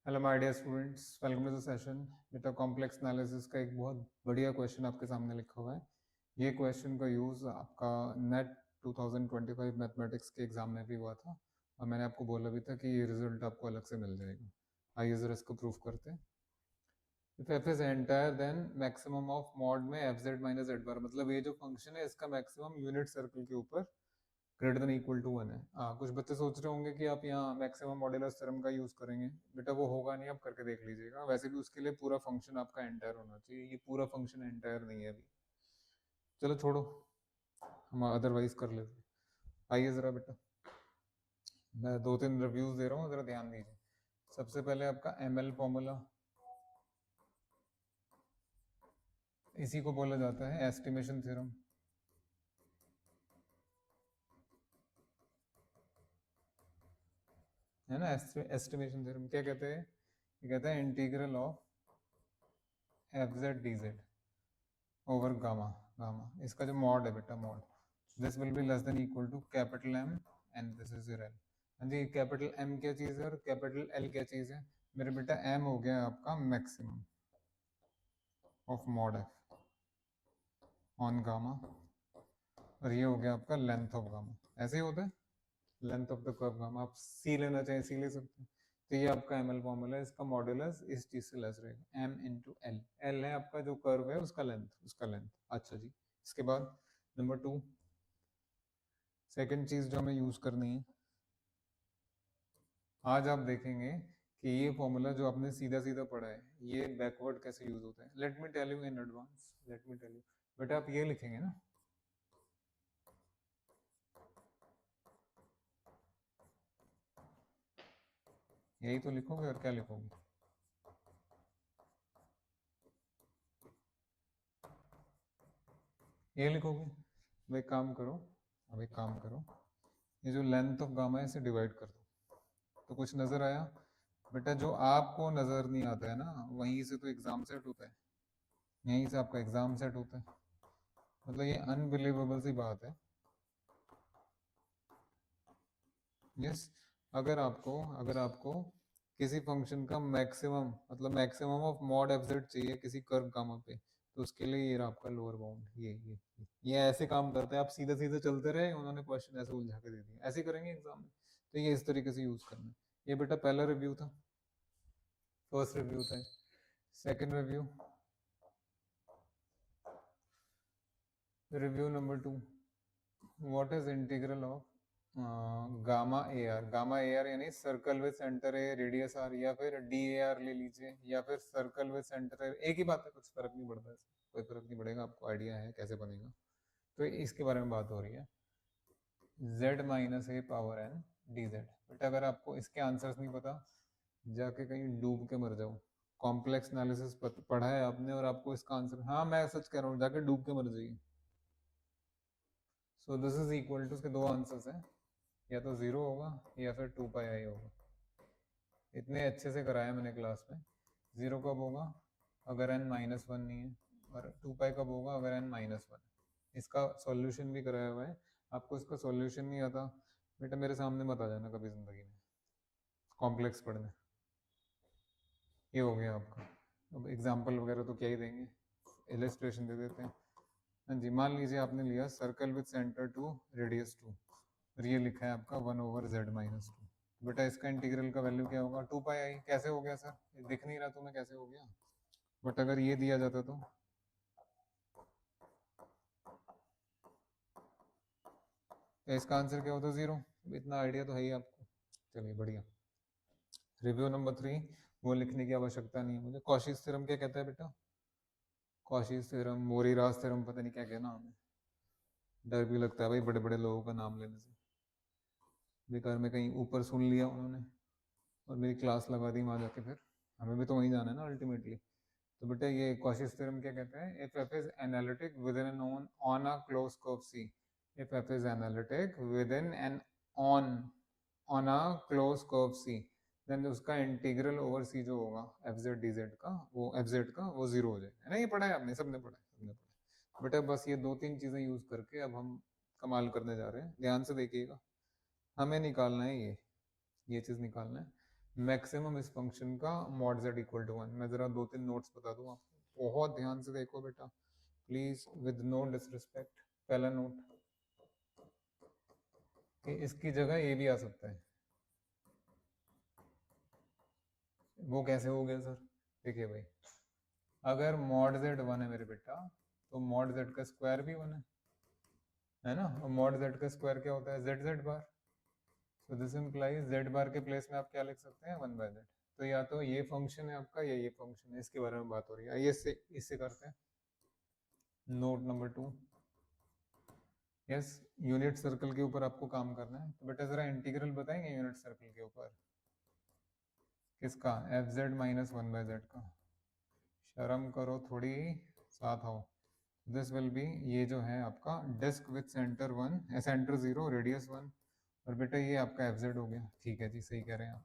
Hello my dear students, welcome to the session. बेटा complex analysis का एक बहुत बढ़िया क्वेश्चन आपके सामने लिखा हुआ है। ये क्वेश्चन का यूज़ आपका नेट 2025 मैथमेटिक्स के एग्जाम में भी हुआ था और मैंने आपको बोला भी था कि ये रिजल्ट आपको अलग से मिल जाएगा। आइए ज़रा इसको प्रूफ करते हैं। If F is entire then maximum of mod में F Z minus Z bar, मतलब ये जो फंक्शन है इसका मैक्सिमम यूनिट सर्कल के ऊपर ग्रेटर देन इक्वल टू 1 है। कुछ बच्चे सोच रहे होंगे कि आप यहाँ मैक्सिमम मॉड्यूलस थ्योरम का यूज करेंगे। बेटा वो होगा नहीं, आप करके देख लीजिएगा। वैसे भी उसके लिए पूरा फंक्शन आपका एंटायर होना चाहिए, ये पूरा फंक्शन एंटायर नहीं है अभी। चलो छोड़ो, हम अदरवाइज कर लेते हैं। आइए जरा बेटा, मैं दो तीन रिव्यूज दे रहा हूँ, जरा ध्यान दीजिए। सबसे पहले आपका एम एल फॉर्मूला, इसी को बोला जाता है एस्टिमेशन थ्योरम। है ना, एस्टिमेशन थ्योरम क्या कहते हैं? ये कहते हैं integral of F Z D Z over gamma. Gamma इसका जो मॉड है बेटा, mod this will be less than equal to capital M and this is your L. हाँ जी, कैपिटल एम क्या चीज है और कैपिटल एल क्या चीज है? मेरे बेटा एम हो गया आपका maximum of mod F on gamma, और ये हो गया आपका लेंथ ऑफ गामा। ऐसे ही होता है, length of the curve gamma. आप सी लेना चाहें सी ले सकते हैं। तो ये आपका एम एल फॉर्मूला है, इसका मॉड्यूलस इस चीज से लेस रहेगा, एम इंटू एल। एल है आपका जो कर्व है उसका लेंथ, उसका लेंथ। अच्छा जी, इसके बाद नंबर 2, सेकेंड चीज जो हमें यूज करनी है, आज आप देखेंगे कि ये फॉर्मूला जो आपने सीधा सीधा पढ़ा है ये बैकवर्ड कैसे यूज होता है। Let me tell you in advance, let me tell you. बेटा आप ये लिखेंगे ना, यही तो लिखोगे और क्या लिखोगे? ये लिखोगे। अब एक काम करो, अब एक काम करो, ये जो लेंथ ऑफ गामा है इसे डिवाइड कर दो। तो कुछ नजर आया? बेटा जो आपको नजर नहीं आता है ना, वहीं से तो एग्जाम सेट होता है, यहीं से आपका एग्जाम सेट होता है। मतलब ये अनबिलीवेबल सी बात है। यस, अगर आपको किसी फंक्शन का मैक्सिमम, मतलब maximum of mod F Z चाहिए किसी कर्व गामा पे, तो उसके लिए ये रहा आपका लोअर बाउंड। ये ऐसे काम करते हैं। आप सीधे सीधे चलते रहे, उन्होंने क्वेश्चन ऐसे उलझा के दे दिया, ऐसे करेंगे एग्जाम में। तो ये इस तरीके से यूज करना है। ये बेटा पहला रिव्यू था, फर्स्ट रिव्यू था। Second review, review number 2, what is integral of gamma a r. Gamma a r यानी circle with centre a radius r, या फिर डी ए आर ले लीजिए, या फिर सर्कल विद सेंटर ए, एक ही बात है, कुछ फर्क नहीं पड़ता है, कोई फर्क नहीं पड़ेगा, आपको आइडिया है कैसे बनेगा। तो इसके बारे में बात हो रही है, z minus A power N D Z. But अगर आपको इसके आंसर्स नहीं पता, जाके कहीं डूब के मर जाओ। कॉम्प्लेक्स एनालिसिस पढ़ा है आपने और आपको इसका आंसर, हाँ मैं सच कह रहा हूँ, जाके डूब के मर जाइए। So this is equal to, उसके दो आंसर्स हैं, या तो जीरो होगा या फिर 2 पाई आई होगा। इतने अच्छे से कराया मैंने क्लास में। जीरो कब होगा? अगर एन माइनस वन नहीं है, और 2 पाई कब होगा? अगर एन माइनस वन है। इसका सॉल्यूशन भी कराया हुआ है। आपको इसका सॉल्यूशन नहीं आता, बेटा मेरे सामने मत आ जाना कभी जिंदगी में कॉम्प्लेक्स पढ़ने। ये हो गया आपका। अब एग्जाम्पल वगैरह तो क्या ही देंगे, इलेस्ट्रेशन दे देते हैं। हाँ जी, मान लीजिए आपने लिया circle with centre two radius two, और ये लिखा है आपका 1/z-2। बेटा इसका इंटीग्रल का वैल्यू क्या होगा? 2 पाई आई। कैसे हो गया सर, ये दिख नहीं रहा तुम्हें कैसे हो गया? बट अगर ये दिया जाता तो इसका आंसर क्या होता? जीरो। इतना आइडिया तो है ही आपको। चलिए बढ़िया। रिव्यू नंबर 3, वो लिखने की आवश्यकता नहीं है मुझे। कॉशीज थ्योरम क्या कहता है बेटा? कॉशीज थ्योरम, मोरीरास थ्योरम, पता नहीं क्या कहना हमें, डर भी लगता है भाई बड़े बड़े लोगों का नाम लेने से। बेकार में कहीं ऊपर सुन लिया उन्होंने और मेरी क्लास लगा दी वहां जाके, फिर हमें भी तो वहीं जाना है ना अल्टीमेटली। तो बेटा ये कॉशीज थ्योरम क्या कहता है? If F is analytic within and on a close curve C, if F is analytic within and on on a close curve C, then उसका इंटीग्रल ओवर सी जो होगा F Z D Z का, वो F Z का वो zero हो जाएगा। है ना, ये पढ़ा है आपने, सबने पढ़ा है, सबने पढ़ा है। बेटा बस ये दो तीन चीजें यूज करके अब हम कमाल करने जा रहे हैं, ध्यान से देखिएगा। हमें निकालना है ये चीज निकालना है। मैक्सिमम इस फंक्शन का मॉड z इक्वल टू 1। मैं जरा 2-3 नोट्स बता दूं आपको, बहुत ध्यान से देखो बेटा प्लीज, विद नो डिसरिस्पेक्ट। पहला नोट कि इसकी जगह ये भी आ सकता है। वो कैसे हो गया सर? देखिए भाई, अगर मॉड z 1 है मेरे बेटा, तो मॉड z का स्क्वायर भी 1 है ना? और मॉड z का स्क्वायर क्या होता है? z bar. So this implies z बार के प्लेस में आप क्या लिख सकते हैं? 1/z। तो या तो ये फंक्शन है आपका या ये फंक्शन है, इसके बारे में बात हो रही है। आइए इससे करते हैं। Note number 2, yes, unit circle के ऊपर आपको काम करना है। तो बेटा जरा इंटीग्रल बताएंगे यूनिट सर्कल के ऊपर, किसका? fz माइनस 1/z का। शर्म करो थोड़ी, साथ आओ। दिस विल बी, ये जो है आपका disc with centre 1, centre 0, radius 1, और बेटा ये आपका fz हो गया। ठीक है जी, सही कह रहे हैं आप।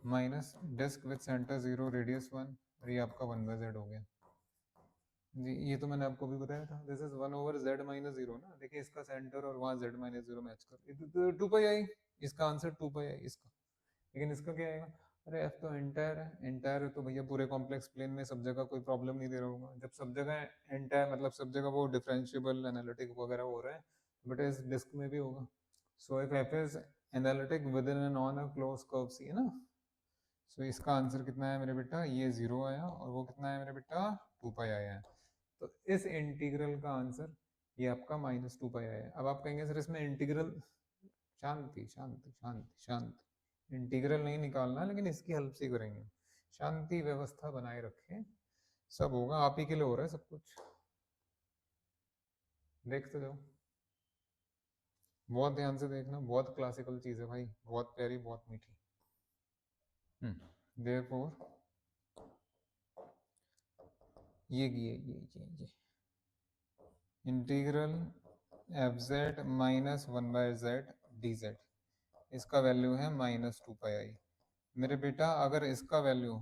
Minus disc with centre 0, radius 1, और ये आपका 1/z हो गया जी। ये तो मैंने आपको भी बताया था, दिस इज 1/z माइनस 0 ना। देखिए इसका सेंटर और वहाँ z माइनस 0 मैच कर, 2 पाई आई। इसका आंसर 2 पाई आई इसका। लेकिन इसका क्या आएगा? अरे f तो एंटायर है, एंटायर है तो भैया पूरे कॉम्प्लेक्स प्लेन में सब जगह कोई प्रॉब्लम नहीं दे रहा होगा। जब सब जगह एंटायर मतलब सब जगह वो डिफरेंशिएबल एनालिटिक वगैरह हो रहा है, बट इस डिस्क में भी होगा। So if f is analytic within and on a close curve c, है ना? सो इसका आंसर कितना है मेरे बेटा? ये 0 आया, और वो कितना है मेरे बेटा? 2 पाई आया है। तो इस इंटीग्रल का आंसर ये आपका माइनस 2 पाई आया है। अब आप कहेंगे सर इसमें इंटीग्रल, शांति शांति शांति शांति, इंटीग्रल नहीं निकालना, लेकिन इसकी हेल्प से करेंगे। शांति व्यवस्था बनाए रखें, सब होगा, आप ही के लिए हो रहा है सब कुछ। देखते जाओ, बहुत ध्यान से देखना, बहुत क्लासिकल चीज है भाई, बहुत प्यारी, बहुत मीठी। देयरफॉर ये integral fz minus 1/z dz, इसका वैल्यू है माइनस 2 पाई आई। मेरे बेटा अगर इसका value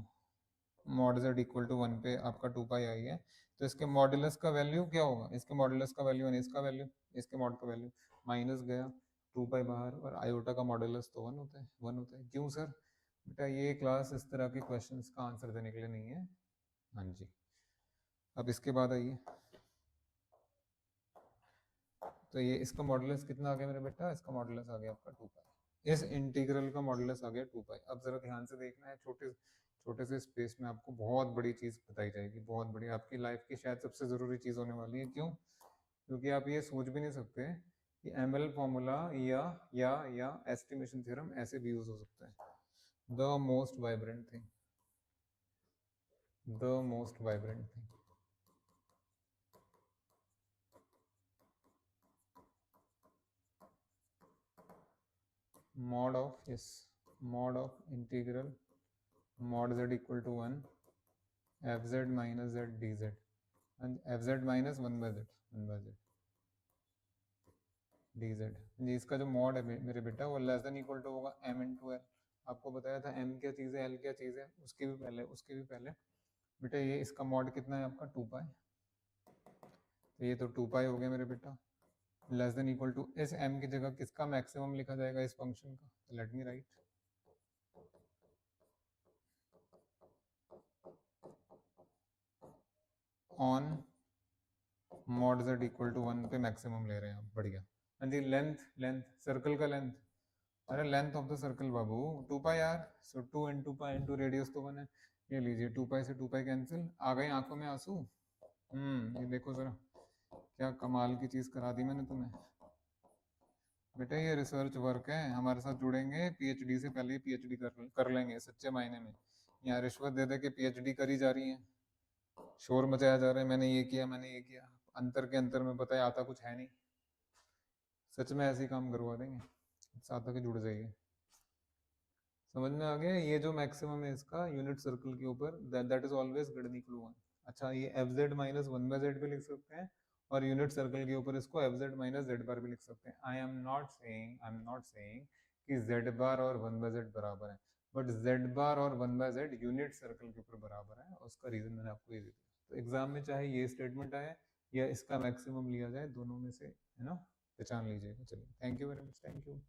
mod z equal to 1 पे आपका 2 पाई आई है, तो इसके मॉडुलस का वैल्यू क्या होगा? इसके मॉडुलस का वैल्यू है, इसका वैल्यू, इसके मॉड का वैल्यू माइनस गया 2 पाई बाहर, और आयोटा का मॉडुलस तो 1 होता है, 1 होता है। क्यों सर? बेटा ये क्लास इस तरह के क्वेश्चंस का आंसर देने के लिए नहीं है। हाँ जी, अब इसके बाद आइए, तो ये इसका मॉडुलस कितना आ गया मेरे बेटा? इसका मॉडुलस आ गया आपका 2 पाई। इस इंटीग्रल का मॉडुलस आ गया 2 पाई। अब जरा ध्यान से देखना है, छोटे छोटे से स्पेस में आपको बहुत बड़ी चीज बताई जाएगी, बहुत बड़ी, आपकी लाइफ की शायद सबसे जरूरी चीज होने वाली है। क्यों? क्योंकि आप ये सोच भी नहीं सकते कि एमएल फॉर्मूला या एस्टिमेशन थ्योरम ऐसे भी यूज हो सकता है। The most vibrant thing, the most vibrant thing. mod of, yes, mod of integral mod z equal to 1 fz minus z dz, and fz minus 1/z dz। इसका जो mod है मेरे बेटा, वो लेस देन इक्वल टू होगा m into L. आपको बताया था m क्या चीज़ है, l क्या चीज़ है, उसके भी पहले बेटा ये इसका मॉड कितना है आपका? 2 पाई। तो ये तो 2 पाई हो गया मेरे बेटा। लेस देन इक्वल टू, इस m की जगह किसका मैक्सिमम लिखा जाएगा इस फंक्शन का? तो let me write, on mod z equal to 1 पे मैक्सिमम ले रहे हैं आप, बढ़िया। हाँ जी, लेंथ, लेंथ सर्कल का लेंथ, अरे लेंथ ऑफ द सर्कल बाबू 2 पाई यार। So 2 into pi into radius तो 1 है। ये लीजिए 2 पाई से 2 पाई कैंसिल, आ गए आंखों में आंसू। ये देखो जरा क्या कमाल की चीज करा दी मैंने तुम्हें। बेटा ये रिसर्च वर्क है, हमारे साथ जुड़ेंगे पीएचडी से पहले ही पीएचडी कर लेंगे सच्चे मायने में। यहाँ रिश्वत दे दे के पीएचडी करी जा रही है, शोर मचाया जा रहा है, मैंने ये किया मैंने ये किया, अंतर के अंतर में बताया आता कुछ है नहीं। सच में ऐसे ही काम करवा देंगे, साथ आके जुड़ जाइए। समझ में आ गया? ये जो मैक्सिमम है इसका यूनिट सर्कल के ऊपर, that is always greater than equal 1। अच्छा, ये fz माइनस 1/z भी लिख सकते हैं, और यूनिट सर्कल के ऊपर इसको fz माइनस z बार भी लिख सकते हैं। आई एम नॉट सेइंग कि z बार और 1/z बराबर है, बट z बार और 1/z यूनिट सर्कल के ऊपर बराबर है। उसका रीजन मैंने आपको ये दिया। तो एग्जाम में चाहे ये स्टेटमेंट आए या इसका मैक्सिमम लिया जाए, दोनों में से, है ना, पहचान लीजिएगा। चलिए, thank you very much, thank you.